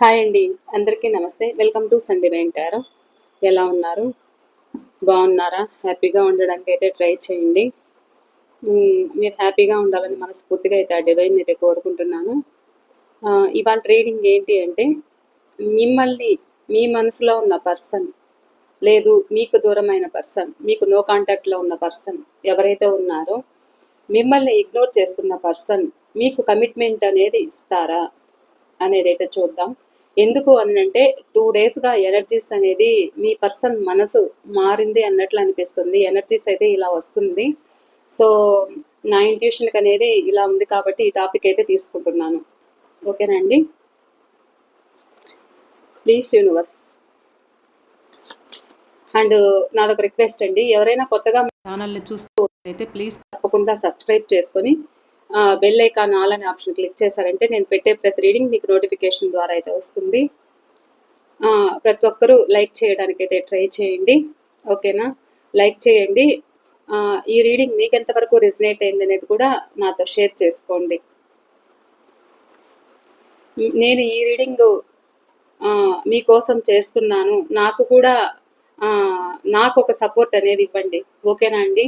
Hi అండి. అందరికీ నమస్తే. Welcome to Sunday mind tarot. ఎలా ఉన్నారు? బాగున్నారా? హ్యాపీగా ఉండడానికి అయితే ట్రై చేయండి. మీరు హ్యాపీగా ఉండాలని మనస్ఫూర్తిగా అయితే ఆ డివైన్ అయితే కోరుకుంటున్నాను. ఇవాళ రీడింగ్ ఏంటి అంటే, మిమ్మల్ని మీ మనసులో ఉన్న పర్సన్, లేదు మీకు దూరమైన పర్సన్, మీకు నో కాంటాక్ట్లో ఉన్న పర్సన్ ఎవరైతే ఉన్నారో, మిమ్మల్ని ఇగ్నోర్ చేస్తున్న పర్సన్ మీకు కమిట్మెంట్ అనేది ఇస్తారా అనేదైతే చూద్దాం. ఎందుకు అనంటే 2 డేస్గా ఎనర్జీస్ అనేది మీ పర్సన్ మనసు మారింది అన్నట్లు అనిపిస్తుంది. ఎనర్జీస్ అయితే ఇలా వస్తుంది. సో నా ఇంట్యూషన్కి అనేది ఇలా ఉంది కాబట్టి ఈ టాపిక్ అయితే తీసుకుంటున్నాను. ఓకేనా అండి? Please universe. అండ్ నాదొక రిక్వెస్ట్ అండి, ఎవరైనా కొత్తగా ఛానల్ని చూస్తూ అయితే ప్లీజ్ తప్పకుండా సబ్స్క్రైబ్ చేసుకొని బెల్ ఐకాన్ ఆల్ అనే ఆప్షన్ క్లిక్ చేశారంటే నేను పెట్టే ప్రతి రీడింగ్ మీకు నోటిఫికేషన్ ద్వారా అయితే వస్తుంది. ప్రతి ఒక్కరూ లైక్ చేయడానికి అయితే ట్రై చేయండి. ఓకేనా? లైక్ చేయండి. ఈ రీడింగ్ మీకు ఎంతవరకు రెజినేట్ అయింది అనేది కూడా నాతో షేర్ చేసుకోండి. నేను ఈ రీడింగ్ మీకోసం చేస్తున్నాను. నాకు కూడా నాకు ఒక సపోర్ట్ అనేది ఇవ్వండి. ఓకేనా అండి?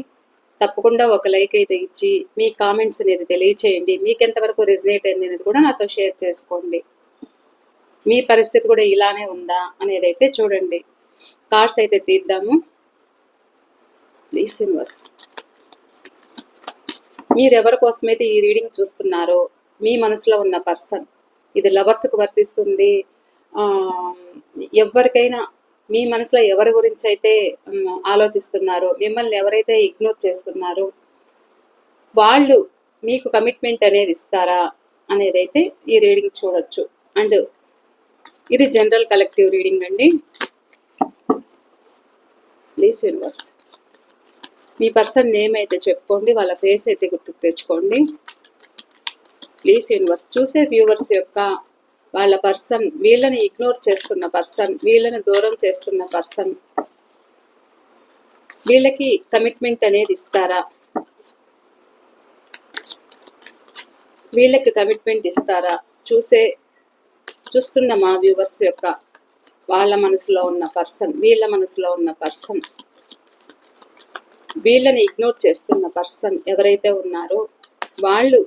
తప్పకుండా ఒక లైక్ అయితే ఇచ్చి మీ కామెంట్స్ అనేది తెలియచేయండి. మీకు ఎంతవరకు రెజినేట్ అయింది అనేది కూడా నాతో షేర్ చేసుకోండి. మీ పరిస్థితి కూడా ఇలానే ఉందా అనేది అయితే చూడండి. కార్డ్స్ అయితే తీద్దాము. Please universe. మీరు ఎవరి కోసమైతే ఈ రీడింగ్ చూస్తున్నారో మీ మనసులో ఉన్న పర్సన్, ఇది లవర్స్కు వర్తిస్తుంది. ఎవరికైనా మీ మనసులో ఎవరి గురించి అయితే ఆలోచిస్తున్నారో, మిమ్మల్ని ఎవరైతే ఇగ్నోర్ చేస్తున్నారో వాళ్ళు మీకు కమిట్మెంట్ అనేది ఇస్తారా అనేది అయితే ఈ రీడింగ్ చూడొచ్చు. అండ్ ఇది జనరల్ కలెక్టివ్ రీడింగ్ అండి. Please universe. Me person name అయితే చెప్పుకోండి, వాళ్ళ ఫేస్ అయితే గుర్తుకు తెచ్చుకోండి. Please universe. చూసే వ్యూవర్స్ యొక్క వాళ్ళ పర్సన్, వీళ్ళని ఇగ్నోర్ చేస్తున్న పర్సన్, వీళ్ళని దూరం చేస్తున్న పర్సన్ వీళ్ళకి కమిట్మెంట్ అనేది ఇస్తారా? వీళ్ళకి కమిట్మెంట్ ఇస్తారా? చూస్తున్న మా వ్యూవర్స్ యొక్క వాళ్ళ మనసులో ఉన్న పర్సన్, వీళ్ళ మనసులో ఉన్న పర్సన్, వీళ్ళని ఇగ్నోర్ చేస్తున్న పర్సన్ ఎవరైతే ఉన్నారో వాళ్ళు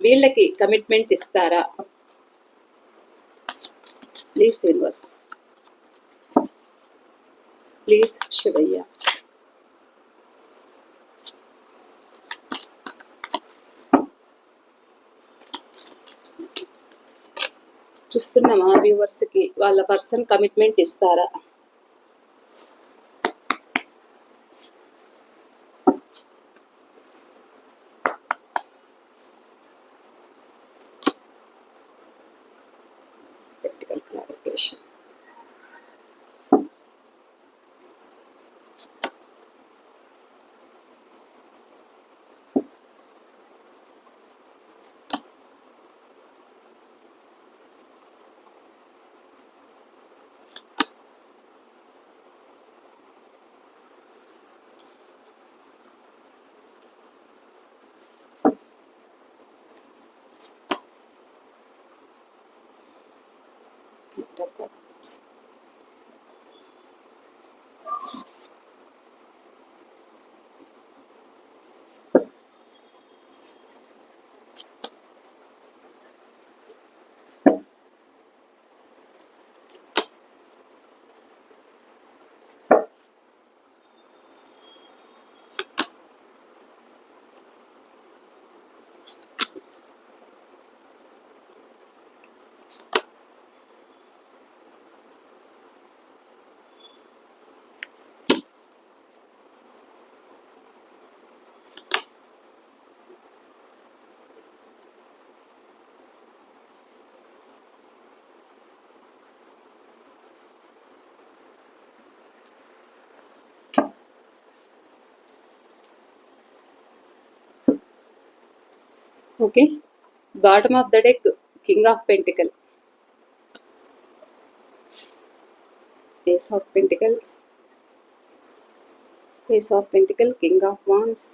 వీళ్ళకి కమిట్మెంట్ ఇస్తారా? Please universe. ప్లీజ్ శివయ్య. చూస్తున్న మా వ్యూవర్స్కి వాళ్ళ పర్సన్ కమిట్మెంట్ ఇస్తారా? Practical clarification. Okay. Bottom of the deck, king of pentacle, ace of pentacles, ace of pentacle, king of wands,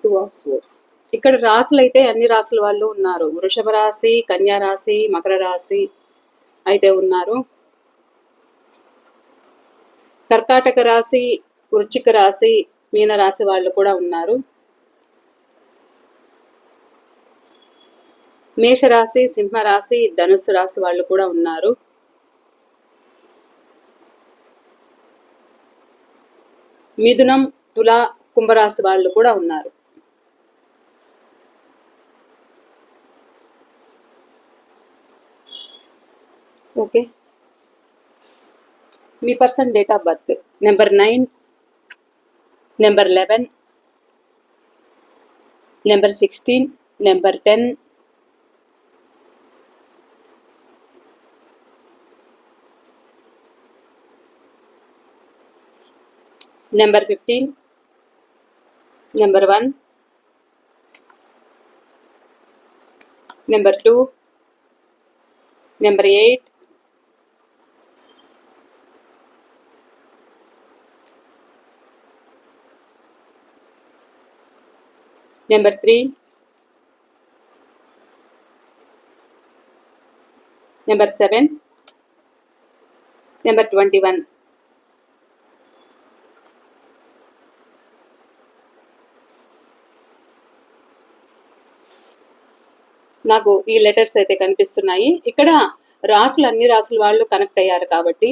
two of swords. ఇక్కడ రాసులు అయితే అన్ని రాసుల వాళ్ళు ఉన్నారు. వృషభ రాశి, కన్యా రాశి, మకర రాశి అయితే ఉన్నారు. కర్కాటక రాశి, వృశ్చిక రాశి, మీన రాశి వాళ్ళు కూడా ఉన్నారు. మేషరాశి, సింహరాశి, ధనుస్సు రాశి వాళ్ళు కూడా ఉన్నారు. మిథునం, తుల, కుంభరాశి వాళ్ళు కూడా ఉన్నారు. Okay, me person date of birth number 9, number 11, number 16, number 10, number 15, number 1, number 2, number 8, number 3, number 7, number 21. నాకు ఈ లెటర్స్ అయితే కనిపిస్తున్నాయి. ఇక్కడ రాసులు అన్ని రాసుల వాళ్ళు కనెక్ట్ అయ్యారు కాబట్టి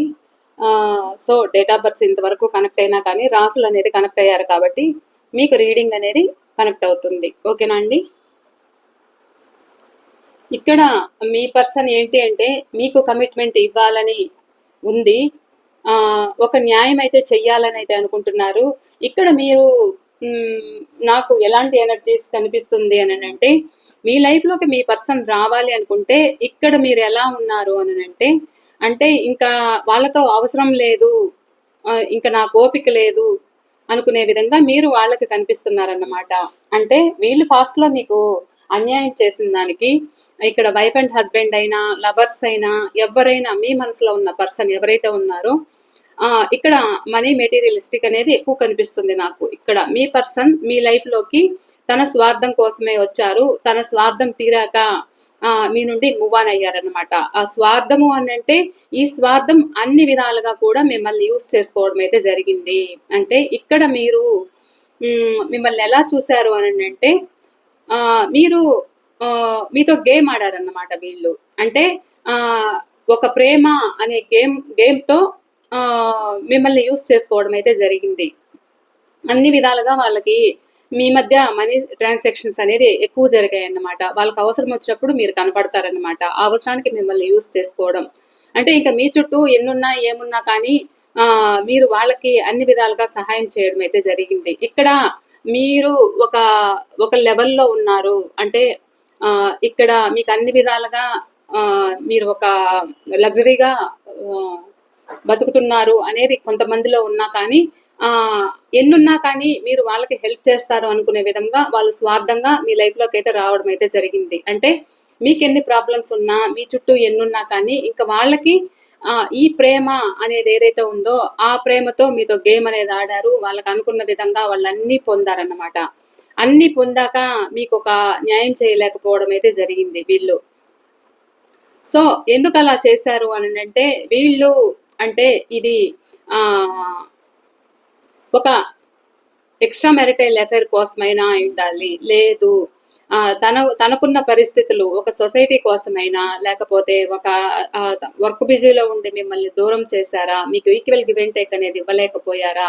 సో డేట్ ఆఫ్ బర్త్ ఇంతవరకు కనెక్ట్ అయినా కానీ రాసులు అనేది కనెక్ట్ అయ్యారు కాబట్టి మీకు రీడింగ్ అనేది కనెక్ట్ అవుతుంది. ఓకేనా అండి? ఇక్కడ మీ పర్సన్ ఏంటి అంటే మీకు కమిట్మెంట్ ఇవ్వాలని ఉంది, ఒక న్యాయం అయితే చెయ్యాలని అయితే అనుకుంటున్నారు. ఇక్కడ మీరు నాకు ఎలాంటి ఎనర్జీస్ కనిపిస్తుంది అని అంటే మీ లైఫ్లోకి మీ పర్సన్ రావాలి అనుకుంటే ఇక్కడ మీరు ఎలా ఉన్నారు అని అంటే ఇంకా వాళ్ళతో అవసరం లేదు, ఇంకా నాకు ఓపిక లేదు అనుకునే విధంగా మీరు వాళ్ళకి కనిపిస్తున్నారన్నమాట. అంటే వీళ్ళు ఫాస్ట్లో మీకు అన్యాయం చేసిన దానికి ఇక్కడ వైఫ్ అండ్ హస్బెండ్ అయినా లవర్స్ అయినా ఎవరైనా మీ మనసులో ఉన్న పర్సన్ ఎవరైతే ఉన్నారో ఇక్కడ మనీ మెటీరియలిస్టిక్ అనేది ఎక్కువ కనిపిస్తుంది నాకు. ఇక్కడ మీ పర్సన్ మీ లైఫ్లోకి తన స్వార్థం కోసమే వచ్చారు, తన స్వార్థం తీరాక మీ నుండి మూవ్ ఆన్ అయ్యారనమాట. ఆ స్వార్థము అని అంటే ఈ స్వార్థం అన్ని విధాలుగా కూడా మిమ్మల్ని యూస్ చేసుకోవడం అయితే జరిగింది. అంటే ఇక్కడ మీరు మిమ్మల్ని ఎలా చూశారు అని అంటే మీరు మీతో గేమ్ ఆడారన్నమాట వీళ్ళు. అంటే ఒక ప్రేమ అనే గేమ్తో మిమ్మల్ని యూస్ చేసుకోవడం అయితే జరిగింది. అన్ని విధాలుగా వాళ్ళకి మీ మధ్య మనీ ట్రాన్సాక్షన్స్ అనేది ఎక్కువ జరిగాయి అన్నమాట. వాళ్ళకి అవసరం వచ్చినప్పుడు మీరు కనపడతారన్నమాట. ఆ అవసరానికి మిమ్మల్ని యూస్ చేసుకోవడం అంటే ఇంకా మీ చుట్టూ ఎన్నున్నా ఏమున్నా కానీ మీరు వాళ్ళకి అన్ని విధాలుగా సహాయం చేయడం అయితే జరిగింది. ఇక్కడ మీరు ఒక లెవెల్లో ఉన్నారు. అంటే ఇక్కడ మీకు అన్ని విధాలుగా మీరు ఒక లగ్జరీగా బతుకుతున్నారు అనేది కొంతమందిలో ఉన్నా కానీ ఎన్నున్నా కానీ మీరు వాళ్ళకి హెల్ప్ చేస్తారు అనుకునే విధంగా వాళ్ళు స్వార్థంగా మీ లైఫ్లోకి అయితే రావడం అయితే జరిగింది. అంటే మీకు ఎన్ని ప్రాబ్లమ్స్ ఉన్నా మీ చుట్టూ ఎన్నున్నా కానీ ఇంకా వాళ్ళకి ఈ ప్రేమ అనేది ఏదైతే ఉందో ఆ ప్రేమతో మీతో గేమ్ అనేది ఆడారు. వాళ్ళకి అనుకున్న విధంగా వాళ్ళన్నీ పొందారన్నమాట. అన్ని పొందాక మీకు ఒక న్యాయం చేయలేకపోవడం అయితే జరిగింది వీళ్ళు. సో ఎందుకు అలా చేశారు అని అంటే వీళ్ళు అంటే ఇది ఒక ఎక్స్ట్రా మ్యారిటల్ అఫైర్ కోసమైనా ఉండాలి, లేదు తనకున్న పరిస్థితులు ఒక సొసైటీ కోసమైనా లేకపోతే ఒక వర్క్ బిజీలో ఉండి మిమ్మల్ని దూరం చేశారా, మీకు ఈక్వల్ గివ్ అండ్ టేక్ అనేది ఇవ్వలేకపోయారా,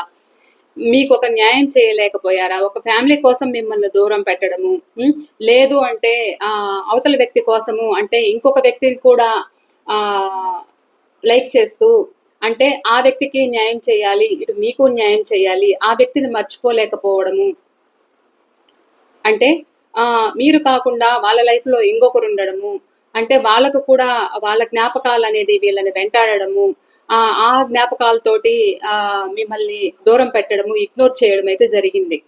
మీకు ఒక న్యాయం చేయలేకపోయారా, ఒక ఫ్యామిలీ కోసం మిమ్మల్ని దూరం పెట్టడము, లేదు అంటే అవతల వ్యక్తి కోసము అంటే ఇంకొక వ్యక్తిని కూడా లైక్ చేస్తూ అంటే ఆ వ్యక్తికి న్యాయం చేయాలి, ఇటు మీకు న్యాయం చేయాలి, ఆ వ్యక్తిని మర్చిపోలేకపోవడము, అంటే మీరు కాకుండా వాళ్ళ లైఫ్లో ఇంకొకరు ఉండడము, అంటే వాళ్ళకు కూడా వాళ్ళ జ్ఞాపకాలు అనేది వీళ్ళని వెంటాడడము, ఆ జ్ఞాపకాలతోటి మిమ్మల్ని దూరం పెట్టడము, ఇగ్నోర్ చేయడం అయితే జరిగింది.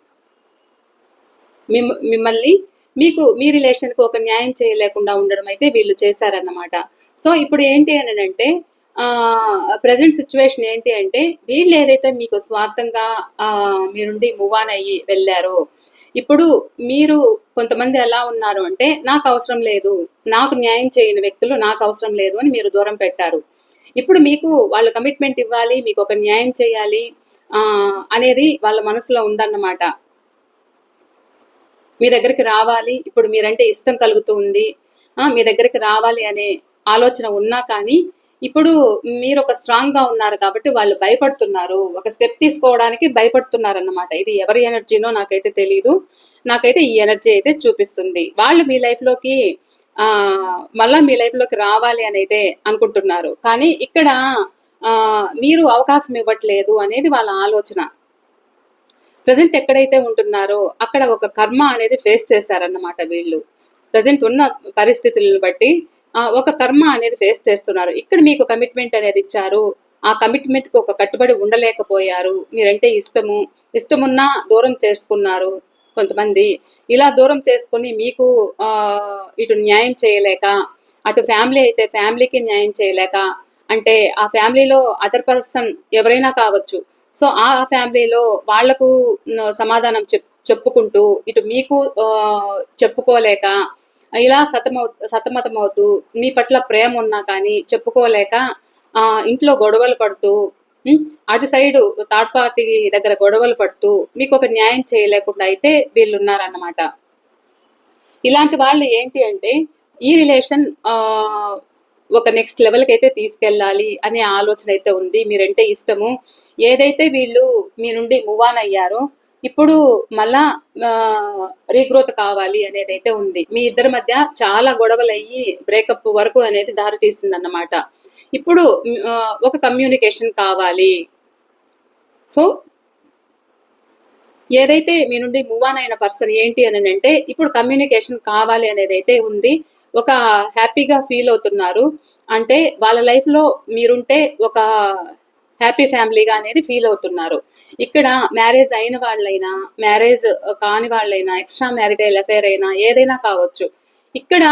మిమ్మల్ని మీకు మీ రిలేషన్కి ఒక న్యాయం చేయలేకుండా ఉండడం అయితే వీళ్ళు చేశారన్నమాట. సో ఇప్పుడు ఏంటి అని అంటే ప్రజెంట్ సిచ్యువేషన్ ఏంటి అంటే వీళ్ళు ఏదైతే మీకు స్వార్థంగా మీ నుండి మూవ్ ఆన్ అయ్యి వెళ్ళారో ఇప్పుడు మీరు కొంతమంది ఎలా ఉన్నారు అంటే, నాకు అవసరం లేదు, నాకు న్యాయం చేయని వ్యక్తులు నాకు అవసరం లేదు అని మీరు దూరం పెట్టారు. ఇప్పుడు మీకు వాళ్ళు కమిట్మెంట్ ఇవ్వాలి, మీకు ఒక న్యాయం చేయాలి అనేది వాళ్ళ మనసులో ఉందన్నమాట. మీ దగ్గరికి రావాలి, ఇప్పుడు మీరంటే ఇష్టం కలుగుతూ ఉంది, మీ దగ్గరికి రావాలి అనే ఆలోచన ఉన్నా కానీ ఇప్పుడు మీరు ఒక స్ట్రాంగ్ గా ఉన్నారు కాబట్టి వాళ్ళు భయపడుతున్నారు, ఒక స్టెప్ తీసుకోవడానికి భయపడుతున్నారు అన్నమాట. ఇది ఎవరి ఎనర్జీనో నాకైతే తెలియదు, నాకైతే ఈ ఎనర్జీ అయితే చూపిస్తుంది. వాళ్ళు మీ లైఫ్ లోకి మళ్ళా మీ లైఫ్ లోకి రావాలి అని అయితే అనుకుంటున్నారు, కానీ ఇక్కడ మీరు అవకాశం ఇవ్వట్లేదు అనేది వాళ్ళ ఆలోచన. ప్రజెంట్ ఎక్కడైతే ఉంటున్నారో అక్కడ ఒక కర్మ అనేది ఫేస్ చేశారన్నమాట వీళ్ళు. ప్రజెంట్ ఉన్న పరిస్థితులను బట్టి ఒక కర్మ అనేది ఫేస్ చేస్తున్నారు. ఇక్కడ మీకు కమిట్మెంట్ అనేది ఇచ్చారు, ఆ కమిట్మెంట్ కి ఒక కట్టుబడి ఉండలేకపోయారు. మీరంటే ఇష్టమున్నా దూరం చేసుకున్నారు కొంతమంది. ఇలా దూరం చేసుకుని మీకు ఇటు న్యాయం చేయలేక, అటు ఫ్యామిలీ అయితే ఫ్యామిలీకి న్యాయం చేయలేక, అంటే ఆ ఫ్యామిలీలో అదర్ పర్సన్ ఎవరైనా కావచ్చు, సో ఆ ఫ్యామిలీలో వాళ్లకు సమాధానం చెప్పుకుంటూ ఇటు మీకు చెప్పుకోలేక ఇలా సతమతమవుతూ, మీ పట్ల ప్రేమ ఉన్నా కానీ చెప్పుకోలేక ఇంట్లో గొడవలు పడుతూ, అటు సైడు థర్డ్ పార్టీ దగ్గర గొడవలు పడుతూ మీకు ఒక న్యాయం చేయలేకుండా అయితే వీళ్ళు ఉన్నారన్నమాట. ఇలాంటి వాళ్ళు ఏంటి అంటే ఈ రిలేషన్ ఒక నెక్స్ట్ లెవెల్కి అయితే తీసుకెళ్ళాలి అనే ఆలోచన అయితే ఉంది. మీరంటే ఇష్టము, ఏదైతే వీళ్ళు మీ నుండి మూవ్ ఆన్ అయ్యారో ఇప్పుడు మళ్ళా రీగ్రోత్ కావాలి అనేది అయితే ఉంది. మీ ఇద్దరి మధ్య చాలా గొడవలు అయ్యి బ్రేకప్ వరకు అనేది దారి తీస్తుంది అన్నమాట. ఇప్పుడు ఒక కమ్యూనికేషన్ కావాలి. సో ఏదైతే మీ నుండి మూవ్ ఆన్ అయిన పర్సన్ ఏంటి అని అంటే ఇప్పుడు కమ్యూనికేషన్ కావాలి అనేది అయితే ఉంది. ఒక హ్యాపీగా ఫీల్ అవుతున్నారు, అంటే వాళ్ళ లైఫ్ లో మీరుంటే ఒక హ్యాపీ ఫ్యామిలీగా అనేది ఫీల్ అవుతున్నారు. ఇక్కడ మ్యారేజ్ అయిన వాళ్ళైనా, మ్యారేజ్ కాని వాళ్ళైనా, ఎక్స్ట్రా మ్యారిటల్ అఫేర్ అయినా ఏదైనా కావచ్చు, ఇక్కడ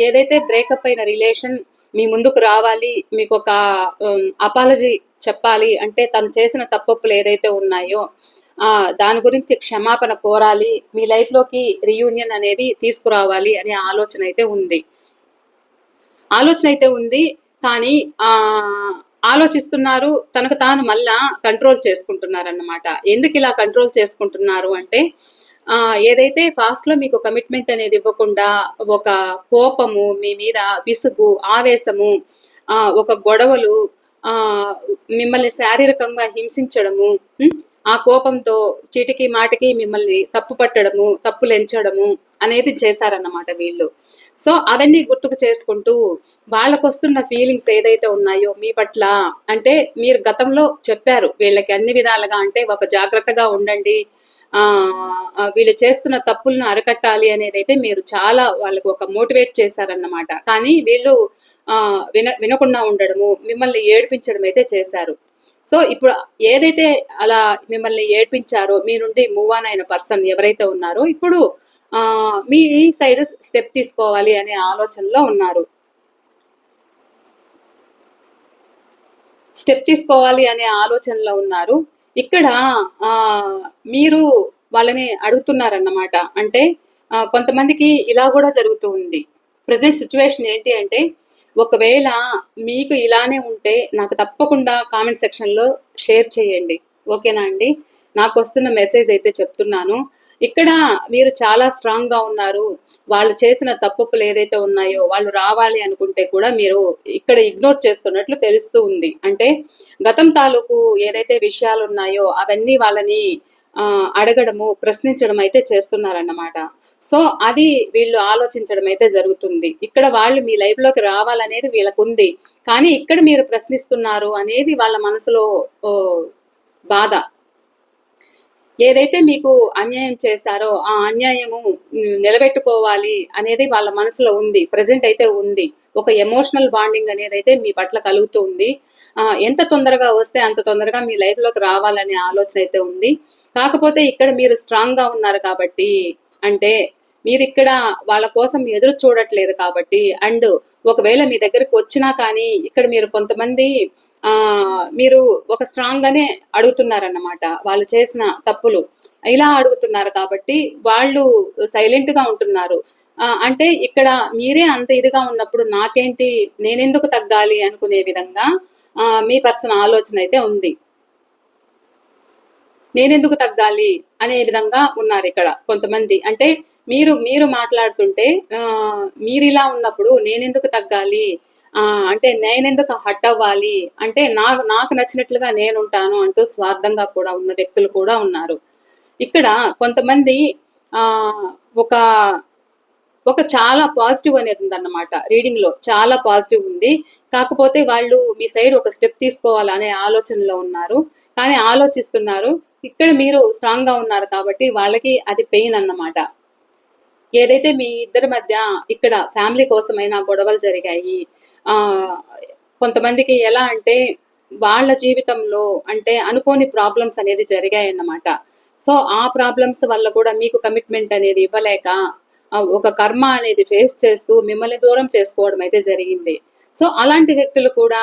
ఏదైతే బ్రేకప్ అయిన రిలేషన్ మీ ముందుకు రావాలి, మీకు ఒక అపాలజీ చెప్పాలి, అంటే తను చేసిన తప్పులు ఏదైతే ఉన్నాయో దాని గురించి క్షమాపణ కోరాలి, మీ లైఫ్ లోకి రీయూనియన్ అనేది తీసుకురావాలి అనే ఆలోచన అయితే ఉంది. కానీ ఆలోచిస్తున్నారు, తనకు తాను మళ్ళా కంట్రోల్ చేసుకుంటున్నారు అన్నమాట. ఎందుకు ఇలా కంట్రోల్ చేసుకుంటున్నారు అంటే ఏదైతే ఫాస్ట్ లో మీకు కమిట్మెంట్ అనేది ఇవ్వకుండా ఒక కోపము మీ మీద, విసుగు, ఆవేశము, ఒక గొడవలు, మిమ్మల్ని శారీరకంగా హింసించడము, ఆ కోపంతో చీటికి మాటికి మిమ్మల్ని తప్పు పట్టడము, తప్పులు ఎంచడము అనేది చేశారన్నమాట వీళ్ళు. సో అవన్నీ గుర్తుకు చేసుకుంటూ వాళ్ళకు వస్తున్న ఫీలింగ్స్ ఏదైతే ఉన్నాయో మీ పట్ల, అంటే మీరు గతంలో చెప్పారు వీళ్ళకి అన్ని విధాలుగా, అంటే ఒక జాగ్రత్తగా ఉండండి, వీళ్ళు చేస్తున్న తప్పులను అరికట్టాలి అనేది అయితే మీరు చాలా వాళ్ళకు ఒక మోటివేట్ చేశారన్నమాట. కానీ వీళ్ళు వినకుండా ఉండడము, మిమ్మల్ని ఏడిపించడం అయితే చేశారు. సో ఇప్పుడు ఏదైతే అలా మిమ్మల్ని ఏడ్పించారో, మీ నుండి మూవ్ ఆన్ అయిన పర్సన్ ఎవరైతే ఉన్నారో ఇప్పుడు మీ సైడ్ స్టెప్ తీసుకోవాలి అనే ఆలోచనలో ఉన్నారు. ఇక్కడ మీరు వాళ్ళని అడుగుతున్నారన్నమాట. అంటే కొంతమందికి ఇలా కూడా జరుగుతూ ఉంది. ప్రజెంట్ సిచ్యువేషన్ ఏంటి అంటే, ఒకవేళ మీకు ఇలానే ఉంటే నాకు తప్పకుండా కామెంట్ సెక్షన్లో షేర్ చేయండి, ఓకేనా అండి? నాకు వస్తున్న మెసేజ్ అయితే చెప్తున్నాను. ఇక్కడ మీరు చాలా స్ట్రాంగ్ గా ఉన్నారు, వాళ్ళు చేసిన తప్పులు ఏదైతే ఉన్నాయో వాళ్ళు రావాలి అనుకుంటే కూడా మీరు ఇక్కడ ఇగ్నోర్ చేస్తున్నట్లు తెలుస్తూ ఉంది. అంటే గతం తాలూకు ఏదైతే విషయాలు ఉన్నాయో అవన్నీ వాళ్ళని అడగడము, ప్రశ్నించడం అయితే చేస్తున్నారన్నమాట. సో అది వీళ్ళు ఆలోచించడం అయితే జరుగుతుంది. ఇక్కడ వాళ్ళు మీ లైఫ్ లోకి రావాలనేది వీళ్ళకు ఉంది, కానీ ఇక్కడ మీరు ప్రశ్నిస్తున్నారు అనేది వాళ్ళ మనసులో బాధ. ఏదైతే మీకు అన్యాయం చేశారో ఆ అన్యాయము నిలబెట్టుకోవాలి అనేది వాళ్ళ మనసులో ఉంది, ప్రజెంట్ అయితే ఉంది. ఒక ఎమోషనల్ బాండింగ్ అనేది అయితే మీ పట్ల కలుగుతూ ఉంది. ఎంత తొందరగా వస్తే అంత తొందరగా మీ లైఫ్ లోకి రావాలనే ఆలోచన అయితే ఉంది. కాకపోతే ఇక్కడ మీరు స్ట్రాంగ్ గా ఉన్నారు కాబట్టి, అంటే మీరు ఇక్కడ వాళ్ళ కోసం ఎదురు చూడట్లేదు కాబట్టి, అండ్ ఒకవేళ మీ దగ్గరకు వచ్చినా కానీ ఇక్కడ మీరు కొంతమంది మీరు ఒక స్ట్రాంగ్ గానే అడుగుతున్నారన్నమాట. వాళ్ళు చేసిన తప్పులు ఇలా అడుగుతున్నారు కాబట్టి వాళ్ళు సైలెంట్ గా ఉంటున్నారు. అంటే ఇక్కడ మీరే అంత ఇదిగా ఉన్నప్పుడు నాకేంటి, నేనెందుకు తగ్గాలి అనుకునే విధంగా మీ పర్సన్ ఆలోచన అయితే ఉంది. నేనెందుకు తగ్గాలి అనే విధంగా ఉన్నారు ఇక్కడ కొంతమంది. అంటే మీరు మీరు మాట్లాడుతుంటే మీరిలా ఉన్నప్పుడు నేనెందుకు తగ్గాలి, అంటే నేనెందుకు హట్ అవ్వాలి, అంటే నాకు నచ్చినట్లుగా నేనుంటాను అంటూ స్వార్థంగా కూడా ఉన్న వ్యక్తులు కూడా ఉన్నారు. ఇక్కడ కొంతమంది ఆ ఒక ఒక చాలా పాజిటివ్ అనేది ఉందన్నమాట. రీడింగ్ లో చాలా పాజిటివ్ ఉంది. కాకపోతే వాళ్ళు మీ సైడ్ ఒక స్టెప్ తీసుకోవాలనే ఆలోచనలో ఉన్నారు. కానీ ఆలోచిస్తున్నారు. ఇక్కడ మీరు స్ట్రాంగ్ గా ఉన్నారు కాబట్టి వాళ్ళకి అది పెయిన్ అన్నమాట. ఏదైతే మీ ఇద్దరి మధ్య ఇక్కడ ఫ్యామిలీ కోసమైనా గొడవలు జరిగాయి. ఆ కొంతమందికి ఎలా అంటే వాళ్ళ జీవితంలో అంటే అనుకోని ప్రాబ్లమ్స్ అనేది జరిగాయన్నమాట. సో ఆ ప్రాబ్లమ్స్ వల్ల కూడా మీకు కమిట్మెంట్ అనేది ఇవ్వలేక ఒక కర్మ అనేది ఫేస్ చేస్తూ మిమ్మల్ని దూరం చేసుకోవడం అయితే జరిగింది. సో అలాంటి వ్యక్తులు కూడా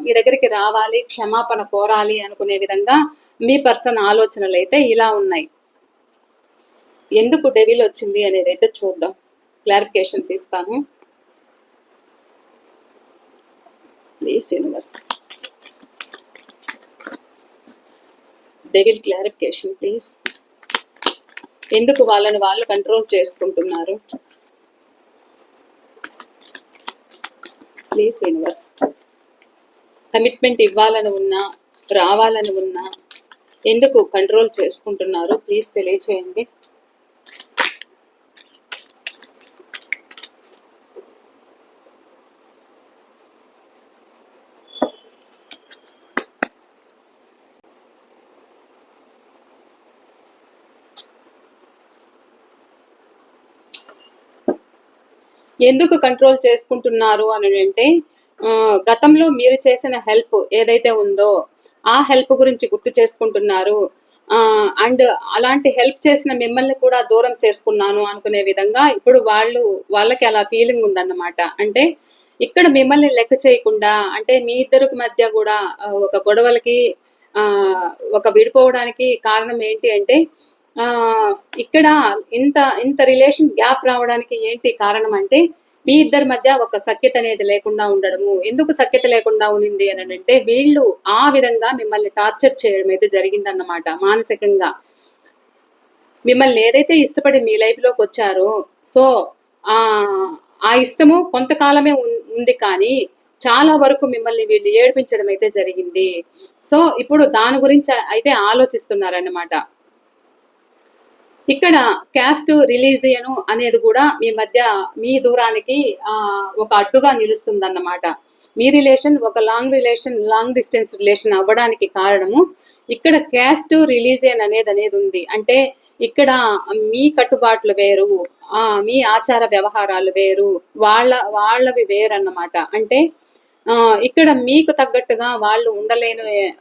మీ దగ్గరికి రావాలి, క్షమాపణ కోరాలి అనుకునే విధంగా మీ పర్సన్ ఆలోచనలు అయితే ఇలా ఉన్నాయి. ఎందుకు డెవిల్ వచ్చింది అనేది అయితే చూద్దాం, క్లారిఫికేషన్ తీస్తాను. Please universe, devil clarification please. ఎందుకు వాళ్ళని వాళ్ళు కంట్రోల్ చేసుకుంటున్నారు? ప్లీజ్ యూనివర్స్, కమిట్మెంట్ ఇవ్వాలని ఉన్నా, రావాలని ఉన్నా ఎందుకు కంట్రోల్ చేసుకుంటున్నారు ప్లీజ్ తెలియచేయండి. ఎందుకు కంట్రోల్ చేసుకుంటున్నారు అని అంటే గతంలో మీరు చేసిన హెల్ప్ ఏదైతే ఉందో ఆ హెల్ప్ గురించి గుర్తు చేసుకుంటున్నారు. అండ్ అలాంటి హెల్ప్ చేసిన మిమ్మల్ని కూడా దూరం చేసుకున్నాను అనుకునే విధంగా ఇప్పుడు వాళ్ళకి అలా ఫీలింగ్ ఉందన్నమాట. అంటే ఇక్కడ మిమ్మల్ని లెక్క చేయకుండా, అంటే మీ ఇద్దరికి మధ్య కూడా ఒక గొడవలకి ఒక విడిపోవడానికి కారణం ఏంటి అంటే ఇక్కడ ఇంత ఇంత రిలేషన్ గ్యాప్ రావడానికి ఏంటి కారణం అంటే మీ ఇద్దరి మధ్య ఒక సఖ్యత అనేది లేకుండా ఉండడము. ఎందుకు సఖ్యత లేకుండా ఉన్నింది అని అంటే వీళ్ళు ఆ విధంగా మిమ్మల్ని టార్చర్ చేయడం అయితే జరిగిందన్నమాట. మానసికంగా మిమ్మల్ని ఏదైతే ఇష్టపడి మీ లైఫ్ లోకి వచ్చారో, సో ఆ ఇష్టము కొంతకాలమే ఉంది, కానీ చాలా వరకు మిమ్మల్ని వీళ్ళు ఏడిపించడం అయితే జరిగింది. సో ఇప్పుడు దాని గురించి అయితే ఆలోచిస్తున్నారన్నమాట. ఇక్కడ క్యాస్ట్ రిలీజియన్ అనేది కూడా మీ మధ్య మీ దూరానికి ఒక అడ్డుగా నిలుస్తుందన్నమాట. మీ రిలేషన్ ఒక లాంగ్ డిస్టెన్స్ రిలేషన్ అవ్వడానికి కారణము ఇక్కడ క్యాస్ట్ రిలీజియన్ అనేది ఉంది. అంటే ఇక్కడ మీ కట్టుబాట్లు వేరు, మీ ఆచార వ్యవహారాలు వేరు, వాళ్ళవి వేరు అన్నమాట. అంటే ఇక్కడ మీకు తగ్గట్టుగా వాళ్ళు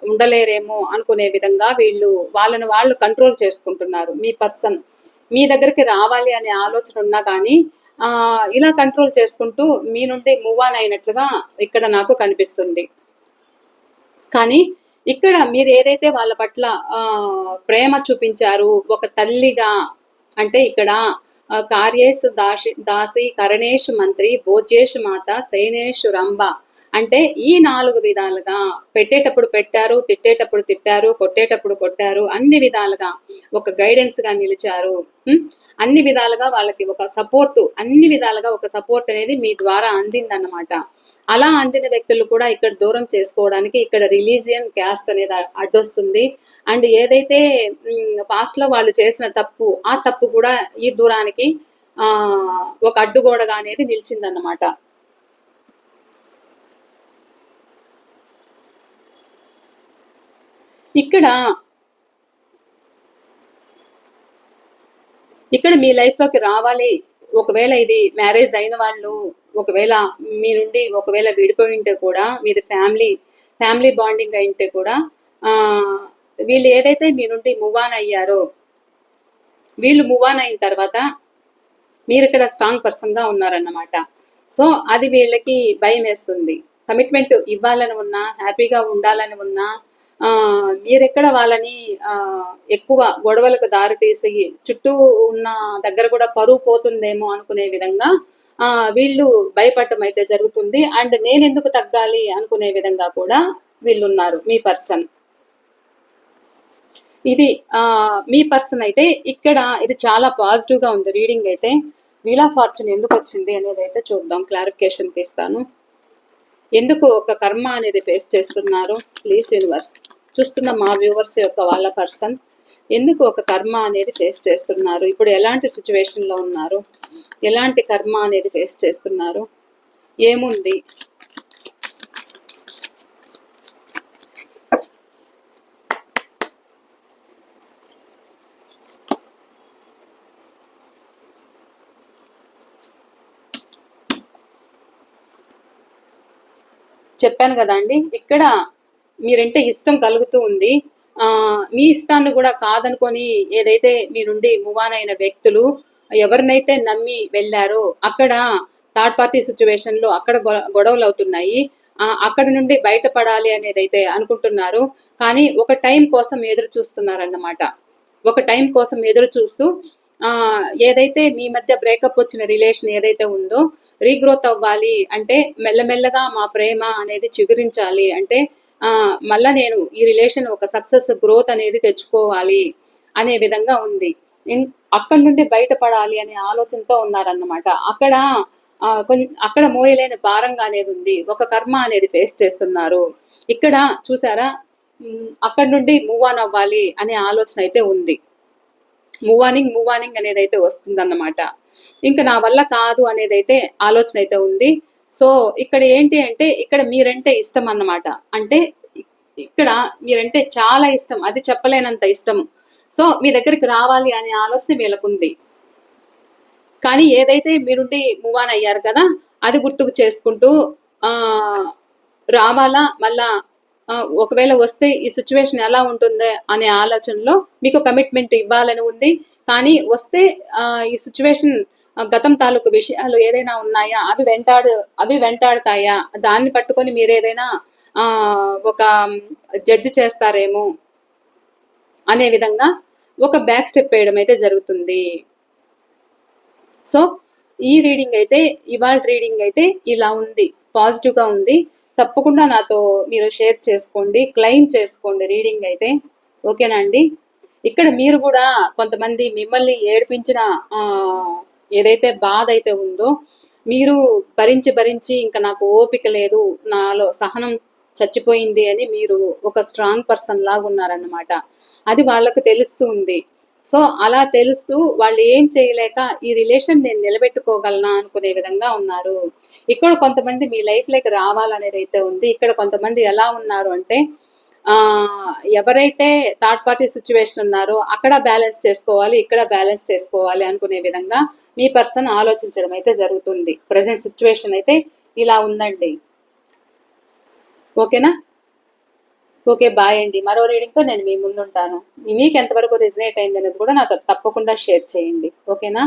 ఉండలేరేమో అనుకునే విధంగా వాళ్ళని వాళ్ళు కంట్రోల్ చేసుకుంటున్నారు. మీ పర్సన్ మీ దగ్గరికి రావాలి అనే ఆలోచన ఉన్నా కానీ ఇలా కంట్రోల్ చేసుకుంటూ మీ నుండి మూవ్ ఆన్ అయినట్లుగా ఇక్కడ నాకు కనిపిస్తుంది. కానీ ఇక్కడ మీరు ఏదైతే వాళ్ళ పట్ల ప్రేమ చూపించారు ఒక తల్లిగా, అంటే ఇక్కడ కార్యేషు దాసి కరణేషు మంత్రి భోజ్యేషు మాత శయనేషు రంభ, అంటే ఈ 4 విధాలుగా పెట్టేటప్పుడు పెట్టారు, తిట్టేటప్పుడు తిట్టారు, కొట్టేటప్పుడు కొట్టారు, అన్ని విధాలుగా ఒక గైడెన్స్ గా నిలిచారు. అన్ని విధాలుగా వాళ్ళకి ఒక సపోర్ట్, అన్ని విధాలుగా ఒక సపోర్ట్ అనేది మీ ద్వారా అందిందన్నమాట. అలా అందిన వ్యక్తులు కూడా ఇక్కడ దూరం చేసుకోవడానికి ఇక్కడ రిలీజియన్ క్యాస్ట్ అనేది అడ్డొస్తుంది. అండ్ ఏదైతే పాస్ట్ లో వాళ్ళు చేసిన తప్పు, ఆ తప్పు కూడా ఈ దూరానికి ఒక అడ్డుగోడగా అనేది నిలిచిందన్నమాట. ఇక్కడ మీ లైఫ్ లోకి రావాలి, ఒకవేళ ఇది మ్యారేజ్ అయిన వాళ్ళు ఒకవేళ మీ నుండి ఒకవేళ విడిపోయి ఉంటే కూడా, మీది ఫ్యామిలీ బాండింగ్ అయింటే కూడా వీళ్ళు ఏదైతే మీ నుండి మూవ్ ఆన్ అయ్యారో, వీళ్ళు మూవ్ ఆన్ అయిన తర్వాత మీరు ఇక్కడ స్ట్రాంగ్ పర్సన్ గా ఉన్నారన్నమాట. సో అది వీళ్ళకి భయం వేస్తుంది. కమిట్మెంట్ ఇవ్వాలని ఉన్నా, హ్యాపీగా ఉండాలని ఉన్నా, మీరెక్కడ వాళ్ళని ఎక్కువ గొడవలకు దారి తీసి చుట్టూ ఉన్న దగ్గర కూడా పరువు పోతుందేమో అనుకునే విధంగా వీళ్ళు భయపడటం అయితే జరుగుతుంది. అండ్ నేనెందుకు తగ్గాలి అనుకునే విధంగా కూడా వీళ్ళున్నారు మీ పర్సన్. ఇది మీ పర్సన్ అయితే ఇక్కడ ఇది చాలా పాజిటివ్గా ఉంది రీడింగ్ అయితే. వీల్ ఆఫ్ ఫార్చ్యూన్ ఎందుకు వచ్చింది అనేది అయితే చూద్దాం, క్లారిఫికేషన్ తీస్తాను. ఎందుకు ఒక కర్మ అనేది ఫేస్ చేస్తున్నారు ప్లీజ్ యూనివర్స్. చూస్తున్న మా వ్యూవర్స్ యొక్క వాళ్ళ పర్సన్ ఎందుకు ఒక కర్మ అనేది ఫేస్ చేస్తున్నారు, ఇప్పుడు ఎలాంటి సిచ్యువేషన్లో ఉన్నారు, ఎలాంటి కర్మ అనేది ఫేస్ చేస్తున్నారు, ఏముంది, చెప్పాను కదా అండి, ఇక్కడ మీరంటే ఇష్టం కలుగుతూ ఉంది. మీ ఇష్టాన్ని కూడా కాదనుకొని ఏదైతే మీ నుండి మూవ్ ఆన్ అయిన వ్యక్తులు ఎవరినైతే నమ్మి వెళ్ళారో అక్కడ థర్డ్ పార్టీ సిచ్యువేషన్లో అక్కడ గొడవలు అవుతున్నాయి. అక్కడ నుండి బయటపడాలి అనేది అయితే అనుకుంటున్నారు. కానీ ఒక టైం కోసం ఎదురు చూస్తున్నారన్నమాట. ఒక టైం కోసం ఎదురు చూస్తూ ఏదైతే మీ మధ్య బ్రేకప్ వచ్చిన రిలేషన్ ఏదైతే ఉందో రీగ్రోత్ అవ్వాలి అంటే, మెల్లమెల్లగా మా ప్రేమ అనేది చిగురించాలి అంటే మళ్ళా నేను ఈ రిలేషన్ ఒక సక్సెస్ గ్రోత్ అనేది తెచ్చుకోవాలి అనే విధంగా ఉంది. అక్కడి నుండి బయటపడాలి అనే ఆలోచనతో ఉన్నారన్నమాట. అక్కడ మోయలేని భారంగా అనేది ఉంది. ఒక కర్మ అనేది ఫేస్ చేస్తున్నారు. ఇక్కడ చూసారా, అక్కడి నుండి మూవ్ ఆన్ అవ్వాలి అనే ఆలోచన అయితే ఉంది. మూవ్ ఆనింగ్ అనేది అయితే వస్తుందన్నమాట. ఇంకా నా వల్ల కాదు అనేది అయితే ఆలోచన అయితే ఉంది. సో ఇక్కడ ఏంటి అంటే, ఇక్కడ మీరంటే ఇష్టం అన్నమాట. అంటే ఇక్కడ మీరంటే చాలా ఇష్టం, అది చెప్పలేనంత ఇష్టము. సో మీ దగ్గరికి రావాలి అనే ఆలోచన వీళ్ళకుంది. కానీ ఏదైతే మీరుండి మూవ్ ఆన్ అయ్యారు కదా, అది గుర్తుకు చేసుకుంటూ రావాలా మళ్ళా, ఒకవేళ వస్తే ఈ సిచ్యువేషన్ ఎలా ఉంటుందో అనే ఆలోచనలో మీకు కమిట్మెంట్ ఇవ్వాలని ఉంది. కానీ వస్తే ఈ సిచ్యువేషన్ గతం తాలూకు విషయాలు ఏదైనా ఉన్నాయా అవి వెంటాడుతాయా, దాన్ని పట్టుకొని మీరు ఏదైనా ఒక జడ్జి చేస్తారేమో అనే విధంగా ఒక బ్యాక్ స్టెప్ వేయడం అయితే జరుగుతుంది. సో ఈ రీడింగ్ అయితే, ఇవాళ రీడింగ్ అయితే ఇలా ఉంది, పాజిటివ్గా ఉంది. తప్పకుండా నాతో మీరు షేర్ చేసుకోండి, క్లెయిమ్ చేసుకోండి రీడింగ్ అయితే. ఓకేనా అండి. ఇక్కడ మీరు కూడా కొంతమంది మిమ్మల్ని ఏడిపించిన ఏదైతే బాధ అయితే ఉందో మీరు భరించి ఇంకా నాకు ఓపిక లేదు, నాలో సహనం చచ్చిపోయింది అని మీరు ఒక స్ట్రాంగ్ పర్సన్ లాగా ఉన్నారన్నమాట. అది వాళ్ళకు తెలుస్తూ ఉంది. సో అలా తెలుస్తూ వాళ్ళు ఏం చేయలేక ఈ రిలేషన్ నేను నిలబెట్టుకోగలనా అనుకునే విధంగా ఉన్నారు. ఇక్కడ కొంతమంది మీ లైఫ్లోకి రావాలనేది అయితే ఉంది. ఇక్కడ కొంతమంది ఎలా ఉన్నారు అంటే, ఎవరైతే థర్డ్ పార్టీ సిచ్యువేషన్ ఉన్నారో అక్కడ బ్యాలెన్స్ చేసుకోవాలి, ఇక్కడ బ్యాలెన్స్ చేసుకోవాలి అనుకునే విధంగా మీ పర్సన్ ఆలోచించడం అయితే జరుగుతుంది. ప్రజెంట్ సిచ్యువేషన్ అయితే ఇలా ఉందండి. ఓకేనా. ఓకే, బాయ్ అండి. మరో రీడింగ్తో నేను మీ ముందుంటాను. మీకు ఎంతవరకు రిజనేట్ అయింది అనేది కూడా నాతో తప్పకుండా షేర్ చేయండి. ఓకేనా.